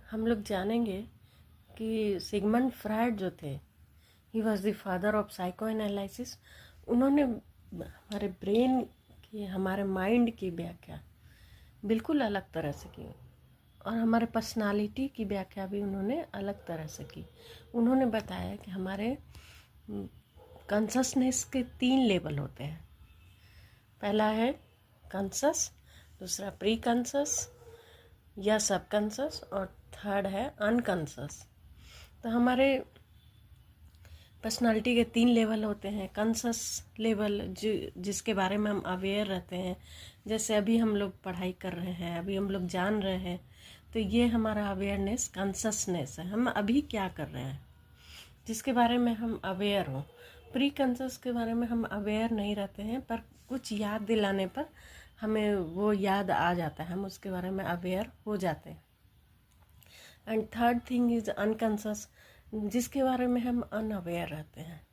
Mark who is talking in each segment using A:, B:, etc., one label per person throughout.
A: हम लोग जानेंगे कि सिगमंड फ्रायड जो थे, he was the father of psycho analysis. उन्होंने हमारे ब्रेन की, हमारे माइंड की व्याख्या बिल्कुल अलग तरह से की, और हमारे पर्सनालिटी की व्याख्या भी उन्होंने अलग तरह से की। उन्होंने बताया कि हमारे कॉन्शसनेस के 3 लेवल होते हैं। पहला है कॉन्शस, दूसरा प्री कॉन्शस या सबकॉन्शस, और थर्ड है अनकॉन्शस। तो हमारे पर्सनालिटी के 3 लेवल होते हैं। कॉन्शस लेवल जिसके बारे में हम अवेयर रहते हैं, जैसे अभी हम लोग पढ़ाई कर रहे हैं, अभी हम लोग जान रहे हैं, तो ये हमारा अवेयरनेस कॉन्शसनेस है। हम अभी क्या कर रहे हैं, जिसके बारे में हम अवेयर हों। प्री कॉन्शस के बारे में हम अवेयर नहीं रहते हैं, पर कुछ याद दिलाने पर हमें वो याद आ जाता है, हम उसके बारे में अवेयर हो जाते हैं। And third thing is unconscious, जिसके बारे में हम अनअवेयर रहते हैं।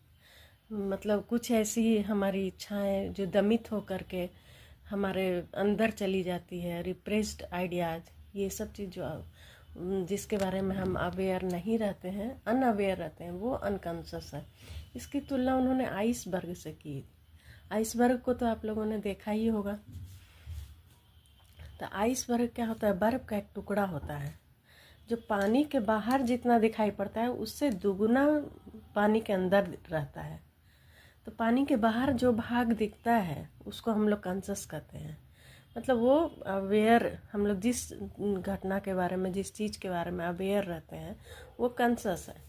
A: मतलब कुछ ऐसी हमारी इच्छाएं जो दमित होकर के हमारे अंदर चली जाती है, रिप्रेस्ड आइडियाज, ये सब चीज़ जो जिसके बारे में हम अवेयर नहीं रहते हैं, अनअवेयर रहते हैं, वो अनकॉन्शस है। इसकी तुलना उन्होंने आइसबर्ग से की। आइसबर्ग को तो आप लोगों ने देखा ही होगा। तो आइसबर्ग क्या होता है? बर्फ़ का एक टुकड़ा होता है जो पानी के बाहर जितना दिखाई पड़ता है उससे दुगुना पानी के अंदर रहता है। तो पानी के बाहर जो भाग दिखता है उसको हम लोग कॉन्शस कहते हैं। मतलब वो अवेयर, हम लोग जिस घटना के बारे में, जिस चीज़ के बारे में अवेयर रहते हैं वो कॉन्शस है।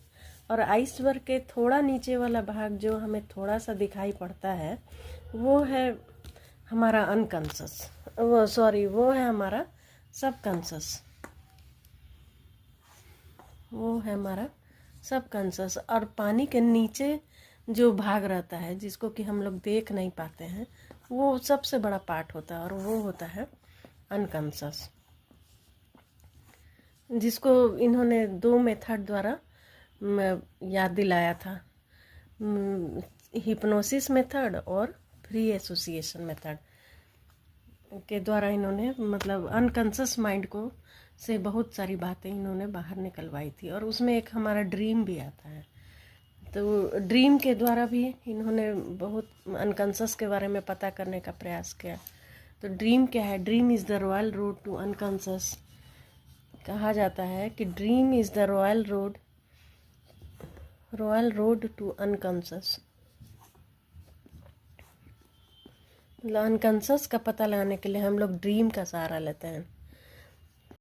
A: और आइसबर्ग के थोड़ा नीचे वाला भाग जो हमें थोड़ा सा दिखाई पड़ता है वो है हमारा अनकॉन्शस, वो है हमारा सबकॉन्शस, वो है हमारा सबकॉन्शस। और पानी के नीचे जो भाग रहता है जिसको कि हम लोग देख नहीं पाते हैं, वो सबसे बड़ा पार्ट होता है, और वो होता है अनकॉन्शस, जिसको इन्होंने 2 मेथड द्वारा याद दिलाया था, हिप्नोसिस मेथड और फ्री एसोसिएशन मेथड के द्वारा इन्होंने मतलब अनकॉन्शस माइंड को से बहुत सारी बातें इन्होंने बाहर निकलवाई थी। और उसमें एक हमारा ड्रीम भी आता है। तो ड्रीम के द्वारा भी इन्होंने बहुत अनकॉन्शस के बारे में पता करने का प्रयास किया। तो ड्रीम क्या है? Dream is the royal road to unconscious. कहा जाता है कि dream is the royal road to unconscious. मतलब अनकॉन्शस का पता लगाने के लिए हम लोग ड्रीम का सहारा लेते हैं।